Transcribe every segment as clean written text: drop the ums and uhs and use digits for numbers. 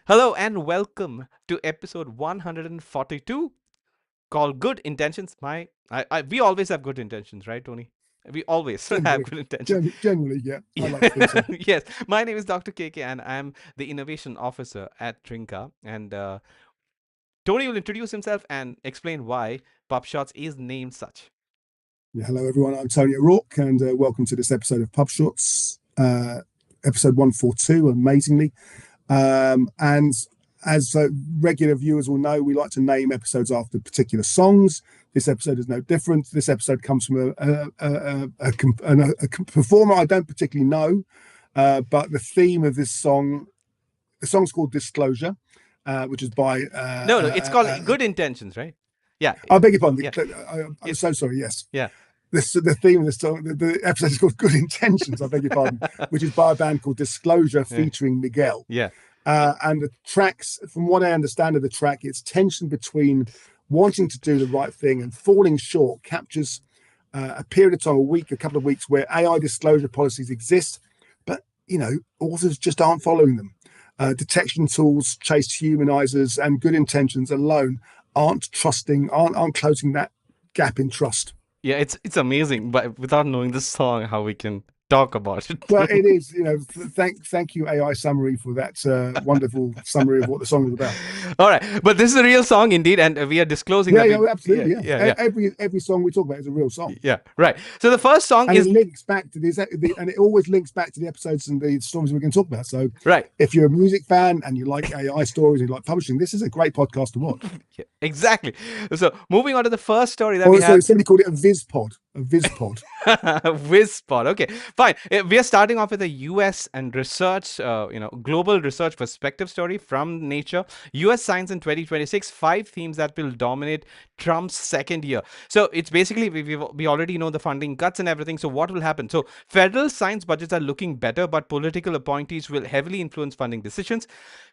Hello and welcome to episode 142 called Good Intentions. We always have good intentions, right, Tony? We always have Generally, good intentions. generally, yeah, I like to think Yeah. so. Yes, my name is Dr. KK and I'm the innovation officer at Trinka. And Tony will introduce himself and explain why PubShorts is named such. Yeah, hello everyone. I'm Tony O'Rourke, and welcome to this episode of PubShorts, episode 142. Amazingly, and as regular viewers will know, we like to name episodes after particular songs. This episode is no different. This episode comes from a performer I don't particularly know, but the theme of this song, the song's called "Disclosure," which is by No, it's called Good Intentions, right? Yeah. I beg your pardon. Yeah. I'm so sorry. Yes, Yeah. the theme of the song, the episode is called "Good Intentions." I beg your pardon, which is by a band called Disclosure Yeah. featuring Miguel. Yeah. And the tracks, from what I understand of the track, it's tension between wanting to do the right thing and falling short. Captures a period of time, a couple of weeks, where AI disclosure policies exist, but authors just aren't following them. Detection tools, chase humanizers, and good intentions alone aren't closing that gap in trust. Yeah, it's amazing, but without knowing the song, how we can talk about it. Well, it is, thank you, AI Summary, for that wonderful summary of what the song is about. All right, but this is a real song indeed, and we are disclosing Yeah, that. yeah, absolutely, yeah. Yeah. Every song we talk about is a real song. Yeah, right. So the first song and is it links back to and it always links back to the episodes and the stories we're going to talk about. So, right. If you're a music fan and you like AI stories and you like publishing, this is a great podcast to watch. Yeah, exactly. So moving on to the first story that Or we so have. somebody called it a VizPod. A VizPod. Wizpod. Okay, fine. We are starting off with a U.S. and research, global research perspective story from Nature. U.S. Science in 2026, 5 themes that will dominate Trump's second year. So it's basically, we already know the funding cuts and everything. So what will happen? So federal science budgets are looking better, but political appointees will heavily influence funding decisions.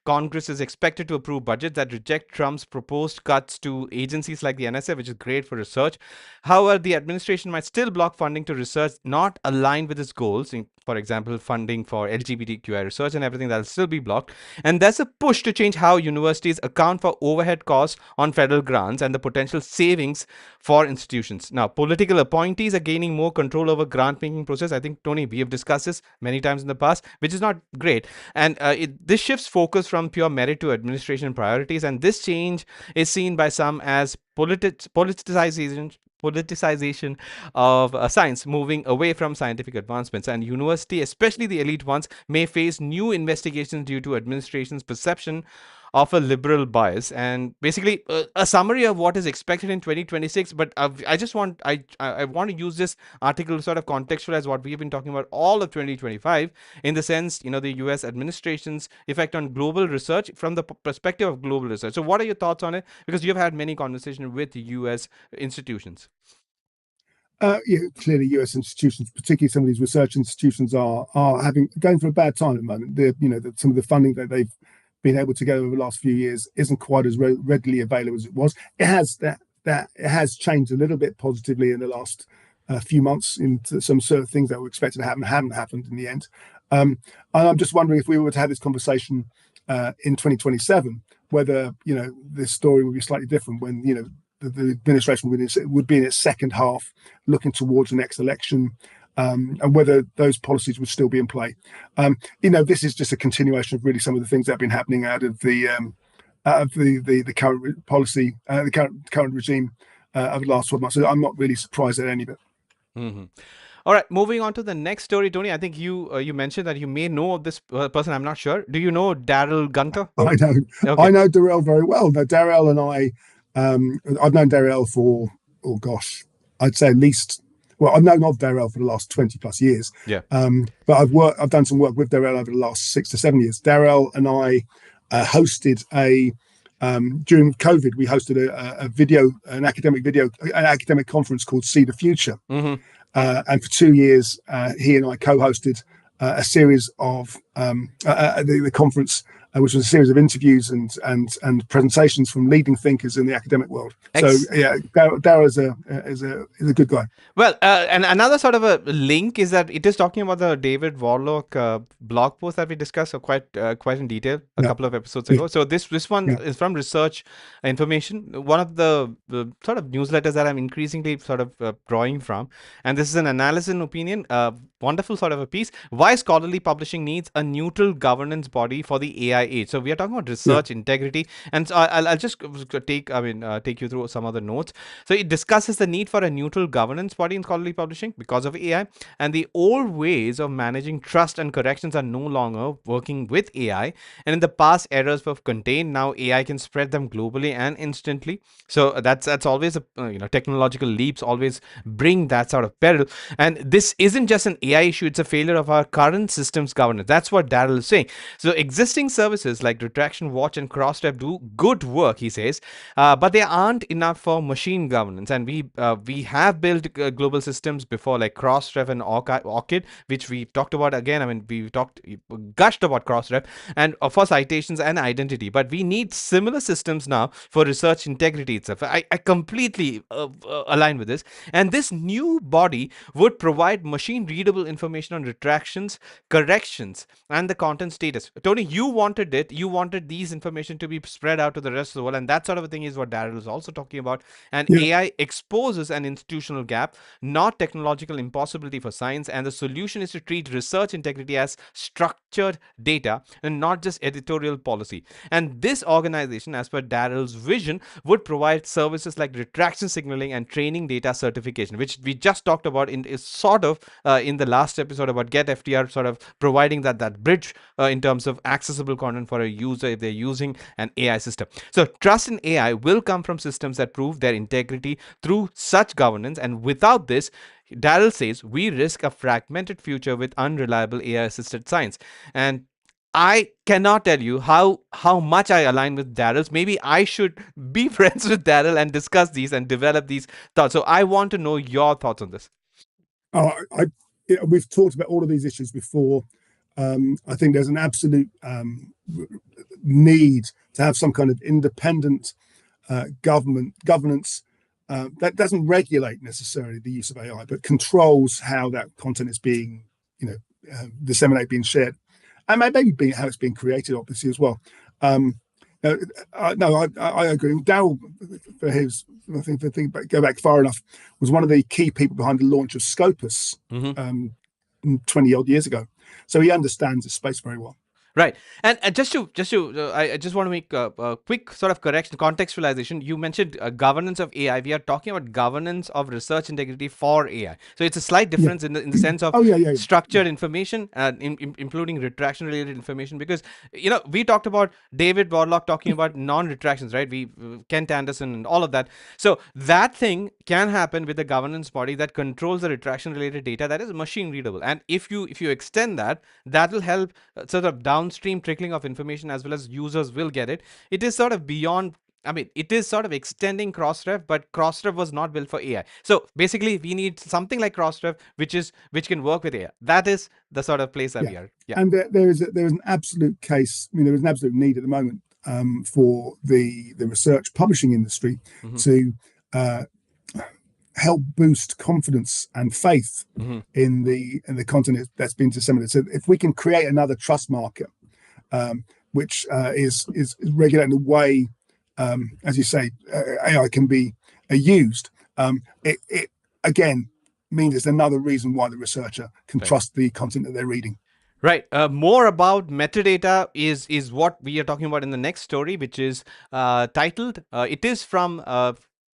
Congress is expected to approve budgets that reject Trump's proposed cuts to agencies like the NSA, which is great for research. However, the administration might still block funding to research not aligned with its goals. For example, funding for LGBTQI research and everything that will still be blocked. And there's a push to change how universities account for overhead costs on federal grants and the potential savings for institutions. Now, political appointees are gaining more control over grant making process. I think, Tony, we have discussed this many times in the past, which is not great. And this shifts focus from pure merit to administration priorities. And this change is seen by some as politicization of science, moving away from scientific advancements. And university, especially the elite ones, may face new investigations due to administration's perception of a liberal bias. And basically a summary of what is expected in 2026. But I want to use this article to sort of contextualize what we've been talking about all of 2025, in the sense, the US administration's effect on global research from the perspective of global research. So what are your thoughts on it? Because you've had many conversations with US institutions. Clearly, U.S. institutions, particularly some of these research institutions, are going through a bad time at the moment. Some of the funding that they've been able to get over the last few years isn't quite as readily available as it was. It has changed a little bit positively in the last few months into some sort of things that were expected to happen haven't happened in the end. And I'm just wondering, if we were to have this conversation in 2027, whether this story would be slightly different when the administration would be in its second half, looking towards the next election, and whether those policies would still be in play. This is just a continuation of really some of the things that have been happening out of the current policy, the current regime over the last 12 months. So I'm not really surprised at any of it. Mm-hmm. All right, moving on to the next story, Tony. I think you mentioned that you may know of this person. I'm not sure. Do you know Daryl Gunter? I know. Okay. I know Darrell very well. Now, Darrell and I've known Darrell for, oh gosh, I'd say at least. Well, I've known of Darrell for the last 20 plus years. Yeah. But I've done some work with Darrell over the last 6 to 7 years. Darrell and I hosted during COVID, we hosted an academic conference called See the Future. Mm-hmm. And for 2 years, he and I co-hosted a series of the conference which was a series of interviews and presentations from leading thinkers in the academic world. So Ex- yeah, Darrow is a good guy. Well, and another sort of a link is that it is talking about the David Warlock blog post that we discussed quite in detail a Yeah, couple of episodes yeah, ago. So this one yeah, is from Research Information, one of the sort of newsletters that I'm increasingly sort of drawing from, and this is an analysis and opinion. Wonderful sort of a piece. Why scholarly publishing needs a neutral governance body for the AI age. So we are talking about yeah, research integrity, and so I'll just take you through some of the notes. So it discusses the need for a neutral governance body in scholarly publishing because of AI, and the old ways of managing trust and corrections are no longer working with AI. And in the past, errors were contained. Now AI can spread them globally and instantly. So that's always a technological leaps always bring that sort of peril. And this isn't just an AI issue; it's a failure of our current systems governance. That's what Daryl is saying. So existing services like Retraction Watch and Crossref do good work, he says, but they aren't enough for machine governance. And we have built global systems before, like Crossref and Orchid, which we talked about again. I mean, we gushed about Crossref and for citations and identity. But we need similar systems now for research integrity itself. I completely align with this. And this new body would provide machine readable information on retractions, corrections, and the content status. Tony, you wanted it. You wanted these information to be spread out to the rest of the world, and that sort of a thing is what Daryl is also talking about. And yeah. AI exposes an institutional gap, not technological impossibility for science. And the solution is to treat research integrity as structured data and not just editorial policy. And this organization, as per Daryl's vision, would provide services like retraction signaling and training data certification, which we just talked about in is sort of in the last episode about Get FTR, sort of providing that bridge in terms of accessible content for a user if they're using an AI system. So trust in AI will come from systems that prove their integrity through such governance, and without this, Daryl says, we risk a fragmented future with unreliable AI assisted science. And I cannot tell you how much I align with Daryl's. Maybe I should be friends with Daryl and discuss these and develop these thoughts. So I want to know your thoughts on this. Oh, we've talked about all of these issues before. I think there's an absolute need to have some kind of independent governance that doesn't regulate necessarily the use of AI, but controls how that content is being, disseminated, being shared, and maybe being how it's being created, obviously as well. No, I agree. Darryl, for his, I think, go back far enough, was one of the key people behind the launch of Scopus Mm-hmm. 20 odd years ago. So he understands the space very well. Right, and I just want to make a quick sort of correction, contextualization. You mentioned governance of AI. We are talking about governance of research integrity for AI. So it's a slight Yeah. difference in the sense of Oh, yeah. structured information, including retraction related information. Because we talked about David Warlock talking about non-retractions, right? We Kent Anderson and all of that. So that thing can happen with a governance body that controls the retraction related data that is machine readable. And if you extend that, that will help sort of downstream trickling of information as well as users will get it. It is sort of beyond. I mean, it is sort of extending Crossref, but Crossref was not built for AI. So basically, we need something like Crossref, which can work with AI. That is the sort of place that Yeah, we are. Yeah. and there is an absolute case. I mean, there is an absolute need at the moment for the research publishing industry Mm-hmm. to uh, help boost confidence and faith Mm-hmm. in the content that's been disseminated. So if we can create another trust marker, which is regulating the way, as you say, AI can be used, it again means it's another reason why the researcher can Right. trust the content that they're reading. Right. More about metadata is what we are talking about in the next story, which is titled. It is from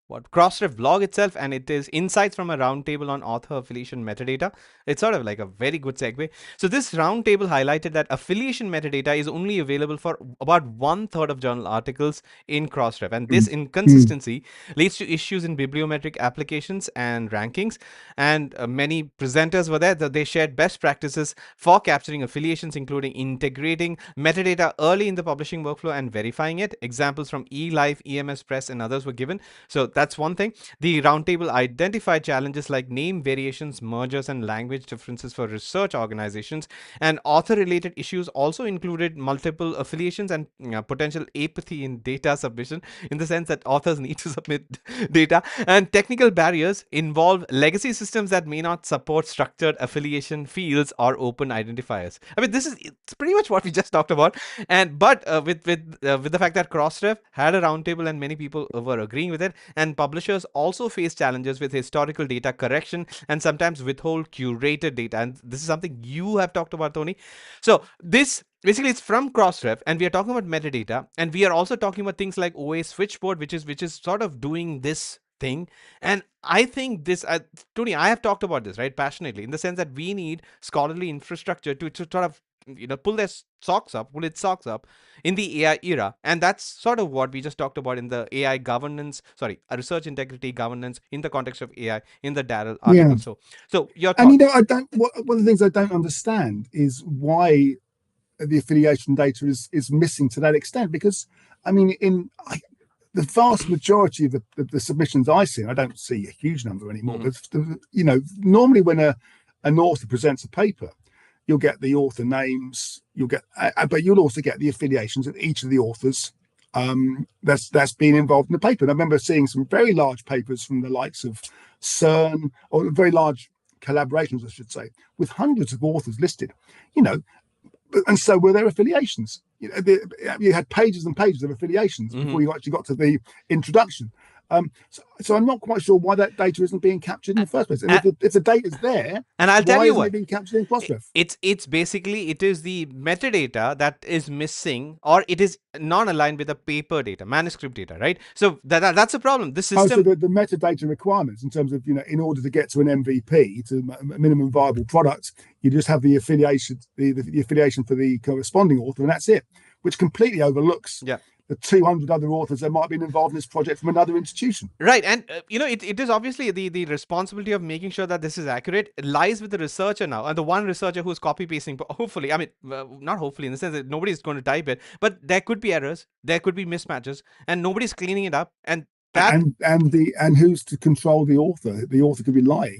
what Crossref blog itself, and it is insights from a roundtable on author affiliation metadata. It's sort of like a very good segue. So this roundtable highlighted that affiliation metadata is only available for about 1/3 of journal articles in Crossref, and this Mm. Mm. inconsistency leads to issues in bibliometric applications and rankings. And many presenters were there that they shared best practices for capturing affiliations, including integrating metadata early in the publishing workflow and verifying it. Examples from eLife, EMS Press, and others were given. So That's one thing. The roundtable identified challenges like name variations, mergers, and language differences for research organizations. And author-related issues also included multiple affiliations and potential apathy in data submission, in the sense that authors need to submit data. And technical barriers involve legacy systems that may not support structured affiliation fields or open identifiers. I mean, this is it's pretty much what we just talked about. And but with the fact that Crossref had a roundtable and many people were agreeing with it, and publishers also face challenges with historical data correction and sometimes withhold curated data. And this is something you have talked about, Tony. So this basically it's from Crossref, and we are talking about metadata, and we are also talking about things like OA switchboard, which is sort of doing this thing. And I think this, Tony, I have talked about this right passionately, in the sense that we need scholarly infrastructure to sort of pull their socks up, pull its socks up in the AI era. And that's sort of what we just talked about in the AI governance, sorry, research integrity governance in the context of AI in the Darrell Yeah. article. So your And thoughts? I don't. One of the things I don't understand is why the affiliation data is missing to that extent. Because I mean, the vast majority of the submissions I see, and I don't see a huge number anymore, but normally when an author presents a paper, you'll get the author names, but you'll also get the affiliations of each of the authors that's been involved in the paper. And I remember seeing some very large papers from the likes of CERN, or very large collaborations, I should say, with hundreds of authors listed. You know, and so were their affiliations. You had pages and pages of affiliations before you actually got to the introduction. So I'm not quite sure why that data isn't being captured in the first place. And if the data's there, and I'll tell why you isn't what. it being captured in Crossref? It's basically it is the metadata that is missing, or it is non-aligned with the paper data, manuscript data, right? So that's a problem. This So system. the metadata requirements in terms of, in order to get to an MVP, to a minimum viable product, you just have the affiliation, the affiliation for the corresponding author, and that's it, which completely overlooks Yeah. the 200 other authors that might have been involved in this project from another institution. Right, and it is obviously the responsibility of making sure that this is accurate lies with the researcher now, and the one researcher who's copy pasting. Hopefully, I mean, not hopefully in the sense that nobody's going to type it, but there could be errors, there could be mismatches, and nobody's cleaning it up, and that. And who's to control the author? The author could be lying.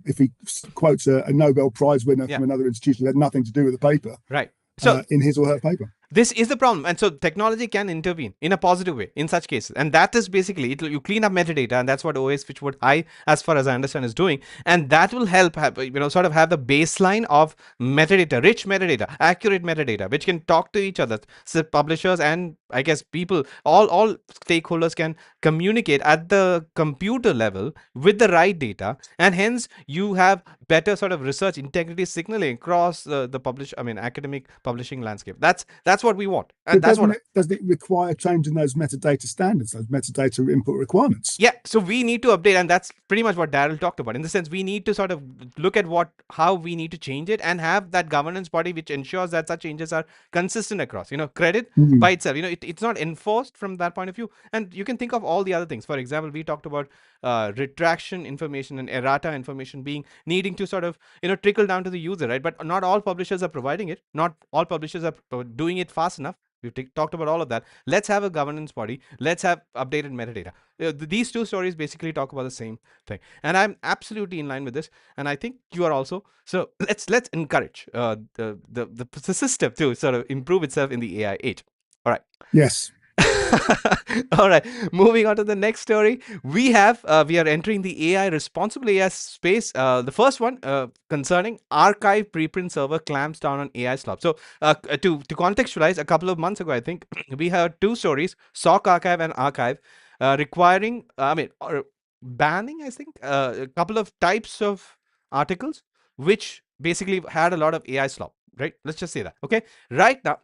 If he quotes a Nobel Prize winner Yeah. from another institution that had nothing to do with the paper, Right. So in his or her paper. this is the problem, and so technology can intervene in a positive way in such cases, and that is basically you clean up metadata, and that's what OS, which what I, as far as I understand, is doing, and that will help sort of have the baseline of metadata, rich metadata, accurate metadata, which can talk to each other. So publishers and I guess people, all stakeholders can communicate at the computer level with the right data, and hence you have better sort of research integrity signaling across academic publishing landscape. That's what we want, and But that's what. doesn't it require changing those metadata standards, those metadata input requirements? Yeah, so we need to update, and that's pretty much what Darrell talked about. In the sense, we need to sort of look at how we need to change it, and have that governance body which ensures that such changes are consistent across. Credit by itself, it's not enforced from that point of view. And you can think of all the other things. For example, we talked about retraction information and errata information needing to sort of trickle down to the user, right? But not all publishers are providing it. Not all publishers are doing it fast enough. We've talked about all of that. Let's have a governance body. Let's have updated metadata. These two stories basically talk about the same thing, and I'm absolutely in line with this. And I think you are also. So let's encourage the system to sort of improve itself in the AI age. All right. Yes. All right, moving on to the next story. We are entering the AI responsible AI space. The first one concerning archive preprint server clamps down on AI slop. So to contextualize, a couple of months ago, I think we had two stories: SOC archive and archive, requiring or banning, I think, a couple of types of articles which basically had a lot of AI slop. Right? Let's just say that. Okay. Right now.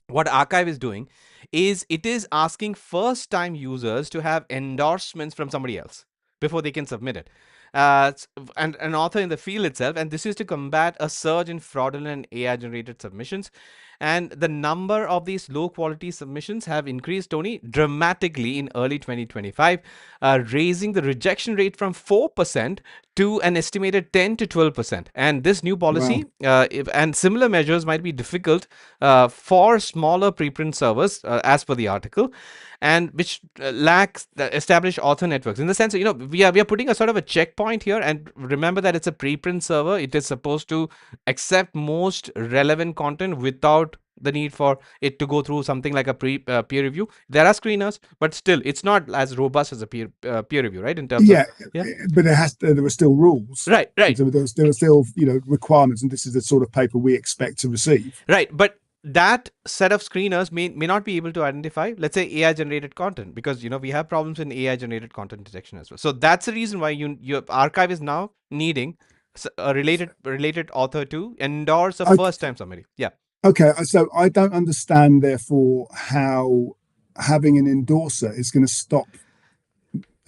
What archive is doing is it is asking first time users to have endorsements from somebody else before they can submit it. and an author in the field itself. And this is to combat a surge in fraudulent AI generated submissions. And the number of these low quality submissions have increased, Tony, dramatically in early 2025, raising the rejection rate from 4% to an estimated 10 to 12%. And this new Wow. policy and similar measures might be difficult for smaller preprint servers, as per the article, and which lacks the established author networks. In the sense, we are putting a sort of a checkpoint here. And remember that it's a preprint server. It is supposed to accept most relevant content without the need for it to go through something like a peer review. There are screeners, but still, it's not as robust as a peer review, right? In terms of, Yeah, yeah, but there were still rules. right, right, There were still requirements, and this is the sort of paper we expect to receive. right. But that set of screeners may not be able to identify, let's say, AI generated content, because we have problems in AI generated content detection as well. So that's the reason why your archive is now needing a related author to endorse a Okay, first time summary. Yeah. okay, so I don't understand, therefore, how having an endorser is going to stop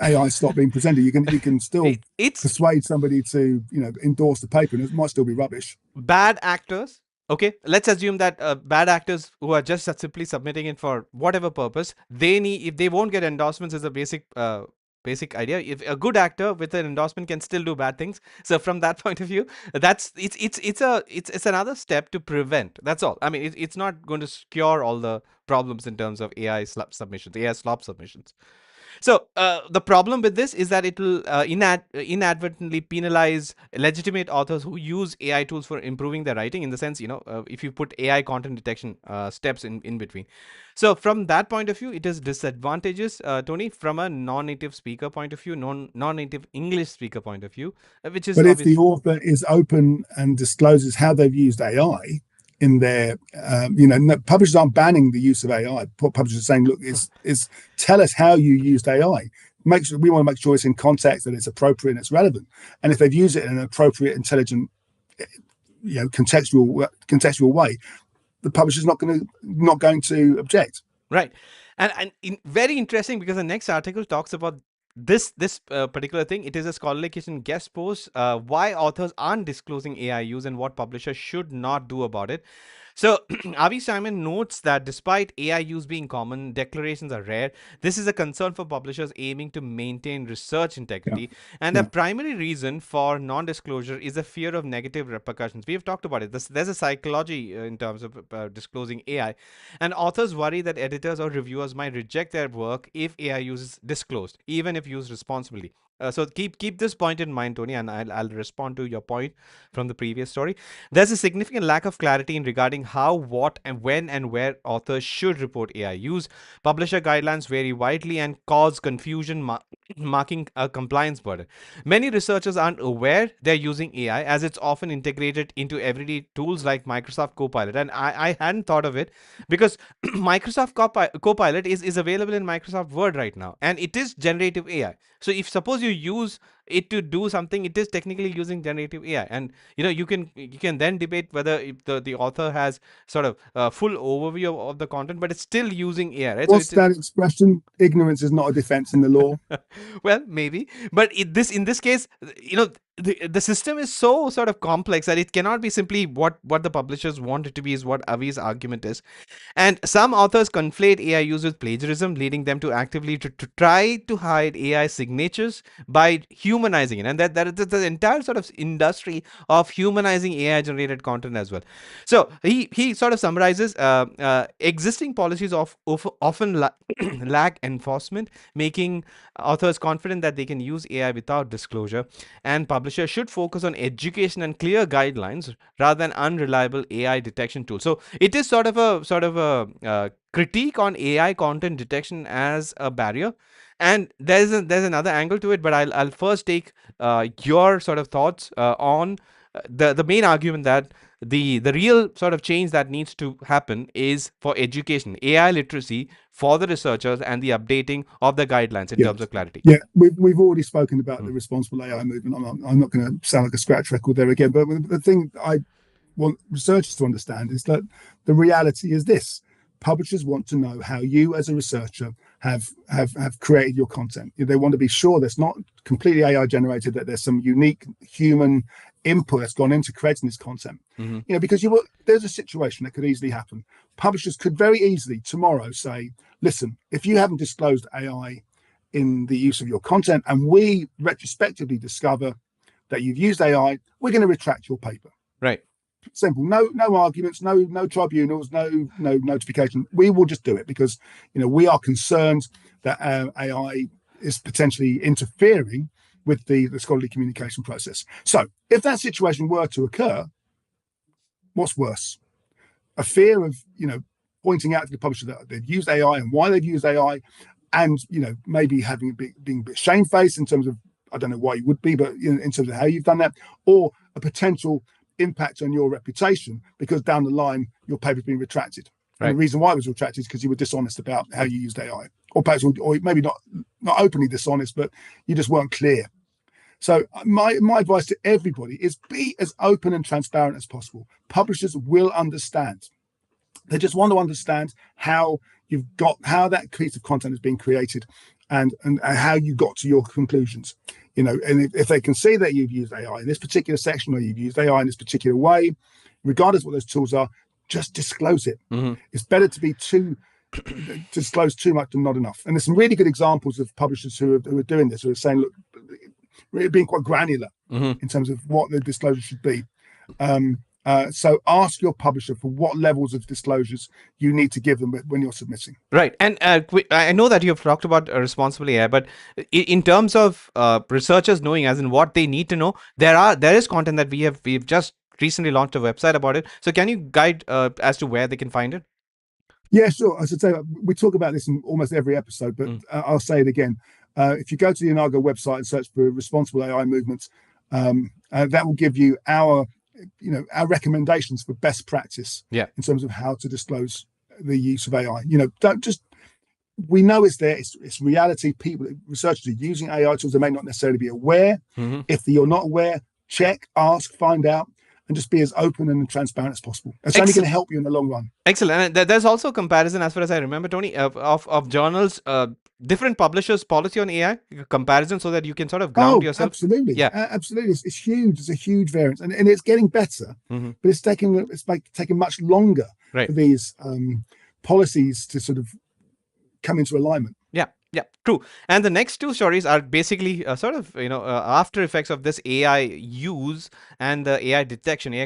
AI stop being presented. You can still It's persuade somebody to endorse the paper, and it might still be rubbish. bad actors. Okay, let's assume that bad actors who are just simply submitting it for whatever purpose, they need, if they won't get endorsements, is a basic idea. If a good actor with an endorsement can still do bad things, so from that point of view, that's it's another step to prevent. That's all. I mean, it's not going to cure all the problems in terms of AI submissions, AI slop submissions. So the problem with this is that it will inadvertently penalize legitimate authors who use AI tools for improving their writing. In the sense, if you put AI content detection steps in between. So from that point of view, it is disadvantageous, Tony, from a non-native speaker point of view, non-native English speaker point of view, which is But if the obvious. author is open and discloses how they've used AI in their, publishers aren't banning the use of AI. Publishers are saying, look, is tell us how you used AI. Make sure we want to make sure it's in context, that it's appropriate and it's relevant. And if they've used it in an appropriate, intelligent, contextual way, the publisher's not going to object. Right, and very interesting, because the next article talks about this particular thing. It is a scholarly guest post, why authors aren't disclosing AI use and what publishers should not do about it. So, Avi Simon notes that despite AI use being common, declarations are rare. This is a concern for publishers aiming to maintain research Yeah, integrity. And a yeah. primary reason for non disclosure is a fear of negative repercussions. We have talked about it. There's a psychology in terms of disclosing AI. And authors worry that editors or reviewers might reject their work if AI use is disclosed, even if used responsibly. So keep this point in mind, Tony, and I'll respond to your point from the previous story. There's a significant lack of clarity in regarding how, what, and when and where authors should report AI use. Publisher guidelines vary widely and cause confusion, marking a compliance burden. Many researchers aren't aware they're using AI, as it's often integrated into everyday tools like Microsoft Copilot. And I hadn't thought of it, because Microsoft Copilot is available in Microsoft Word right now, and it is generative AI. So if suppose you use it to do something, it is technically using generative AI. And you can then debate whether if the author has sort of a full overview of the content, but it's still using AI, right? So What's it is, that expression? Ignorance is not a defense in the law. well, maybe, but in this case, the system is so sort of complex that it cannot be simply what the publishers want it to be, is what Avi's argument is. And some authors conflate AI use with plagiarism, leading them to actively to try to hide AI signatures by humanizing it. And that is the entire sort of industry of humanizing AI generated content as well. So he sort of summarizes existing policies often lack enforcement, making authors confident that they can use AI without disclosure. And publishers should focus on education and clear guidelines rather than unreliable AI detection tools. So it is sort of a critique on AI content detection as a barrier. And there's another angle to it, but I'll first take your sort of thoughts on the main argument that the real sort of change that needs to happen is for education, AI literacy for the researchers, and the updating of the guidelines in Yeah, terms of clarity. yeah. We've already spoken about Mm. the responsible AI movement. I'm not going to sound like a scratch record there again. But the thing I want researchers to understand is that the reality is this: publishers want to know how you, as a researcher, have created your content. They want to be sure that's not completely AI generated, that there's some unique human input that's gone into creating this content. Because there's a situation that could easily happen. Publishers could very easily tomorrow say, listen, if you haven't disclosed AI in the use of your content, and we retrospectively discover that you've used AI, we're going to retract your paper. Right. Simple. No arguments, no tribunals, no notification. We will just do it because we are concerned that AI is potentially interfering with the scholarly communication process. So if that situation were to occur, what's worse? A fear of pointing out to the publisher that they've used AI and why they've used AI, and maybe being a bit shamefaced in terms of, I don't know why you would be, but in terms of how you've done that, or a potential impact on your reputation because down the line your paper's been retracted. Right. And the reason why it was retracted is because you were dishonest about how you used AI, or perhaps, or maybe not openly dishonest, but you just weren't clear. So my advice to everybody is be as open and transparent as possible. Publishers will understand. They just want to understand how that piece of content has been created and how you got to your conclusions. And if they can see that you've used AI in this particular section, or you've used AI in this particular way, regardless of what those tools are, just disclose it. It's better to be disclose too much than not enough. And there's some really good examples of publishers who are doing this, who are saying, look, really being quite granular in terms of what the disclosure should be. So ask your publisher for what levels of disclosures you need to give them when you're submitting. Right. And I know that you've talked about responsible AI, but in terms of researchers knowing as in what they need to know, there is content that we've just recently launched a website about it. So can you guide as to where they can find it? Yeah, sure. As I say, we talk about this in almost every episode, but I'll say it again. If you go to the Inago website and search for responsible AI movements, that will give you our recommendations for best practice in terms of how to disclose the use of AI. We know it's there, it's reality. Researchers are using AI tools. They may not necessarily be aware. If you're not aware, check, ask, find out, and just be as open and transparent as possible. It's only going to help you in the long run. Excellent. And there's also a comparison, as far as I remember, Tony, of journals, different publishers' policy on AI comparison, so that you can sort of ground yourself. Absolutely. Yeah, absolutely. It's huge. It's a huge variance, and it's getting better, but it's taking much longer for these policies to sort of come into alignment. Yeah, true. And the next two stories are basically after effects of this AI use and the AI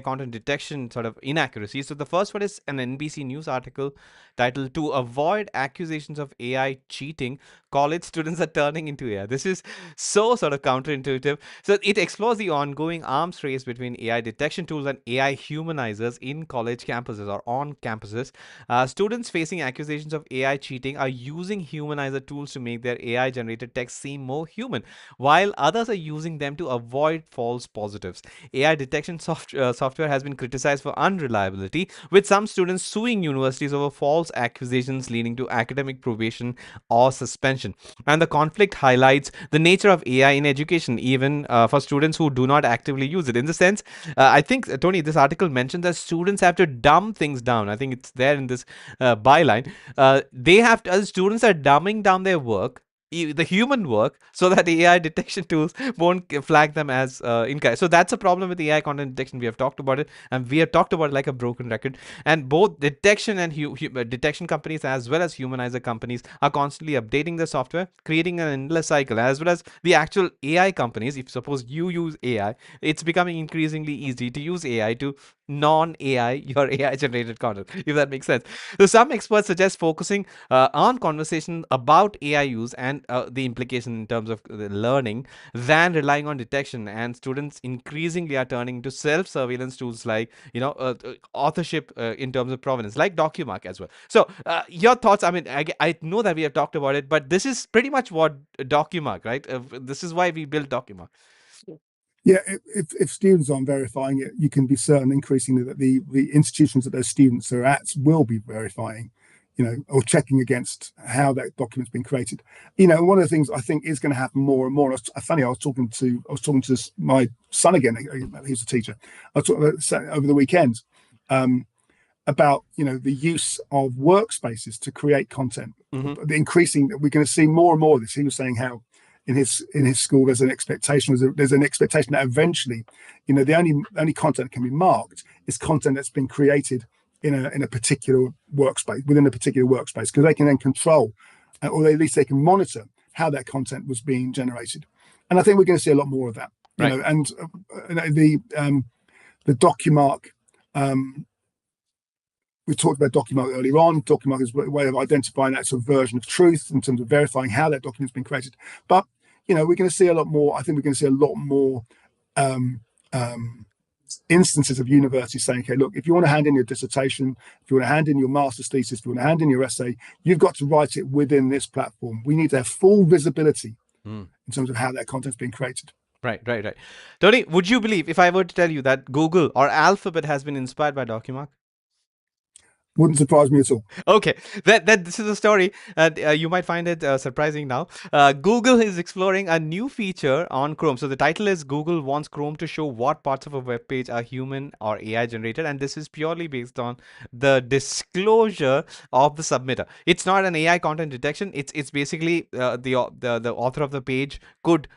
content detection sort of inaccuracies. So the first one is an NBC News article titled "To Avoid Accusations of AI Cheating, College Students Are Turning into AI." This is so sort of counterintuitive. So it explores the ongoing arms race between AI detection tools and AI humanizers in college campuses or on campuses. Students facing accusations of AI cheating are using humanizer tools to make their AI generated text seem more human, while others are using them to avoid false positives. AI detection software has been criticized for unreliability, with some students suing universities over false accusations leading to academic probation or suspension. And the conflict highlights the nature of AI in education, even for students who do not actively use it. In the sense, I think, Tony, this article mentioned that students have to dumb things down. I think it's there in this byline. Students are dumbing down their work, the human work, so that AI detection tools won't flag them as incorrect. So that's a problem with AI content detection. We have talked about it, and we have talked about it like a broken record. And both detection and detection companies, as well as humanizer companies, are constantly updating their software, creating an endless cycle. As well as the actual AI companies, if suppose you use AI, it's becoming increasingly easy to use AI to non-AI your AI generated content, if that makes sense. So some experts suggest focusing on conversation about AI use and the implication in terms of the learning than relying on detection. And students increasingly are turning to self-surveillance tools like authorship in terms of provenance, like DocuMark as well. So your thoughts? I mean, I know that we have talked about it, but this is pretty much what DocuMark, right? This is why we built DocuMark. Yeah, if students aren't verifying it, you can be certain increasingly that the institutions that those students are at will be verifying, or checking against how that document's been created. One of the things I think is going to happen more and more. Funny, I was talking to my son again. He's a teacher. I was talking about over the weekend, about the use of workspaces to create content. Mm-hmm. The increasing, we're going to see more and more of this. He was saying how in his school there's an expectation that eventually, the only content that can be marked is content that's been created in a particular workspace, within a particular workspace, because they can then control, or at least they can monitor how that content was being generated. And I think we're going to see a lot more of that. Right. And the DocuMark. We talked about DocuMark earlier on. DocuMark is a way of identifying that sort of version of truth in terms of verifying how that document's been created. But we're going to see a lot more. I think we're going to see a lot more instances of universities saying, okay, look, if you want to hand in your dissertation, if you want to hand in your master's thesis, if you want to hand in your essay, you've got to write it within this platform. We need to have full visibility in terms of how that content's been created. Right. Tony, would you believe if I were to tell you that Google or Alphabet has been inspired by DocuMark? Wouldn't surprise me at all. Okay, that this is a story. You might find it surprising now. Google is exploring a new feature on Chrome. So the title is Google wants Chrome to show what parts of a web page are human or AI generated, and this is purely based on the disclosure of the submitter. It's not an AI content detection. It's basically the author of the page could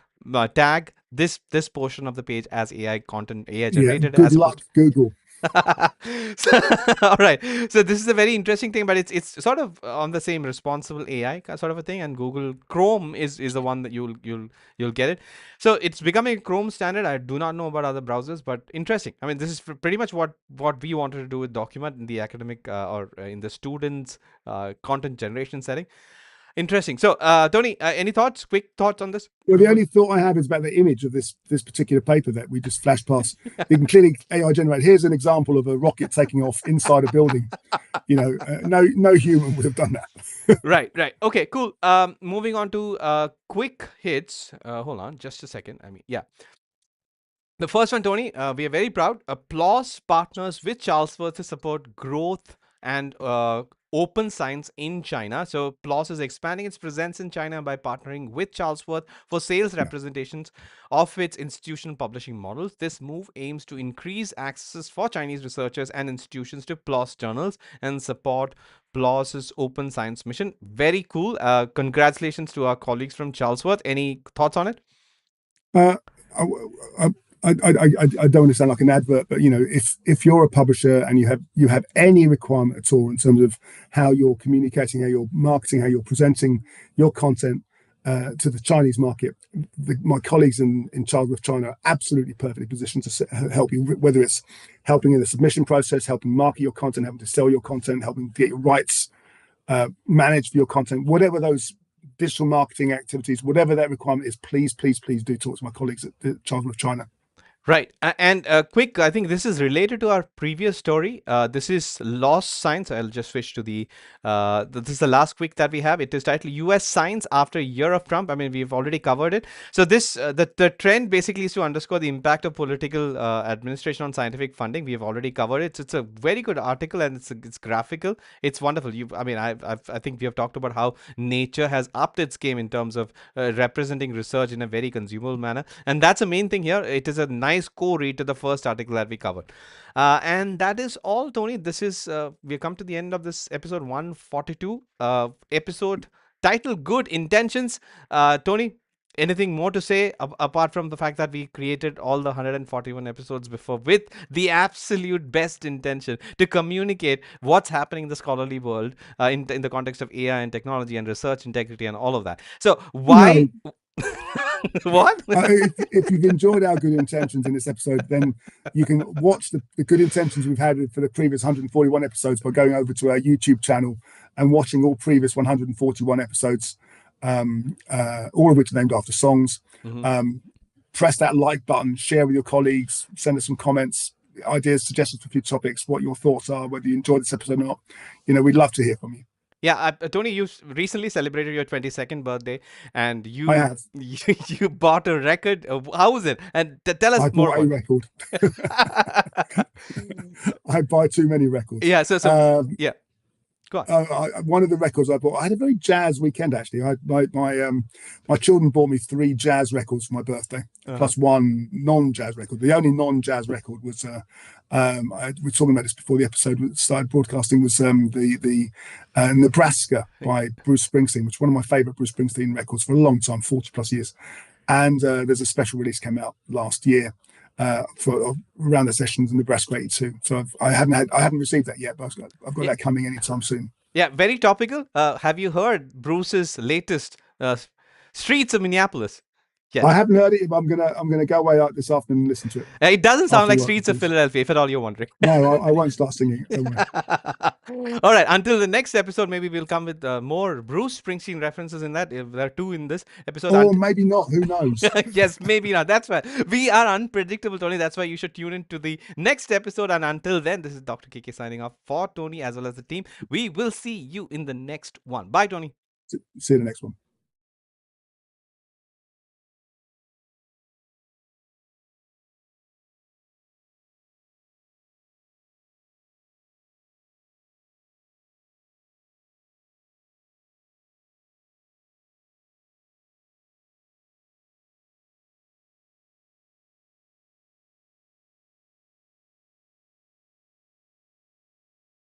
tag this portion of the page as AI content, AI generated. Good luck, Google. So, all right, so this is a very interesting thing, but it's sort of on the same responsible AI sort of a thing, and Google Chrome is the one that you'll get it. So it's becoming a Chrome standard. I do not know about other browsers, but interesting. I mean, this is pretty much what we wanted to do with Document in the academic or in the students content generation setting. Interesting. So, Tony, any thoughts? Quick thoughts on this? Well, the only thought I have is about the image of this particular paper that we just flashed past. You can clearly AI generate. Here's an example of a rocket taking off inside a building. No human would have done that. Right. Okay, cool. Moving on to quick hits. Hold on, just a second. Yeah. The first one, Tony, we are very proud. PLOS partners with Charlesworth to support growth and open science in China. So PLOS is expanding its presence in China by partnering with Charlesworth for sales representations of its institutional publishing models. This move aims to increase access for Chinese researchers and institutions to PLOS journals and support PLOS's open science mission. Very cool. Congratulations to our colleagues from Charlesworth. Any thoughts on it? I don't want to sound like an advert, but if you're a publisher and you have any requirement at all in terms of how you're communicating, how you're marketing, how you're presenting your content to the Chinese market, my colleagues in Charlesworth China are absolutely perfectly positioned to help you, whether it's helping in the submission process, helping market your content, helping to sell your content, helping to get your rights managed for your content, whatever those digital marketing activities, whatever that requirement is, please do talk to my colleagues at Charlesworth China. Right. And quick, I think this is related to our previous story. This is Lost Science. I'll just switch to this is the last quick that we have. It is titled US Science After a Year of Trump. I mean, we've already covered it. So this, the trend basically is to underscore the impact of political administration on scientific funding. We have already covered it. So it's a very good article and it's graphical. It's wonderful. I think we have talked about how Nature has upped its game in terms of representing research in a very consumable manner. And that's the main thing here. It is a nice co-read to the first article that we covered. And that is all, Tony. This is, we've come to the end of this episode 142, episode titled Good Intentions. Tony, anything more to say apart from the fact that we created all the 141 episodes before with the absolute best intention to communicate what's happening in the scholarly world in the context of AI and technology and research integrity and all of that. So why... No. What? If you've enjoyed our good intentions in this episode, then you can watch the good intentions we've had for the previous 141 episodes by going over to our YouTube channel and watching all previous 141 episodes, all of which are named after songs. Mm-hmm. Press that like button, share with your colleagues, send us some comments, ideas, suggestions for future topics, what your thoughts are, whether you enjoyed this episode or not. We'd love to hear from you. Yeah, Tony, you recently celebrated your 22nd birthday, and I have. you bought a record. How was it? And tell us more. I bought a record. I buy too many records. Yeah. So yeah. Go on. One of the records I bought, I had a very jazz weekend actually. My children bought me 3 jazz records for my birthday, plus one non-jazz record. The only non-jazz record was we were talking about this before the episode started broadcasting, was the Nebraska by Bruce Springsteen, which is one of my favorite Bruce Springsteen records for a long time, 40 plus years. And there's a special release came out last year for around the sessions in Nebraska 82. So I haven't received that yet, but I've got that coming anytime soon. Yeah, very topical. Have you heard Bruce's latest Streets of Minneapolis? Yes. I haven't heard it, but I'm gonna go away out this afternoon and listen to it. It doesn't sound like After Streets of Philadelphia, if at all you're wondering. No, I won't start singing. Don't worry. All right. Until the next episode, maybe we'll come with more Bruce Springsteen references in that. If there are 2 in this episode. Or maybe not. Who knows? Yes, maybe not. That's why we are unpredictable, Tony. That's why you should tune in to the next episode. And until then, this is Dr. KK signing off for Tony as well as the team. We will see you in the next one. Bye, Tony. See you in the next one.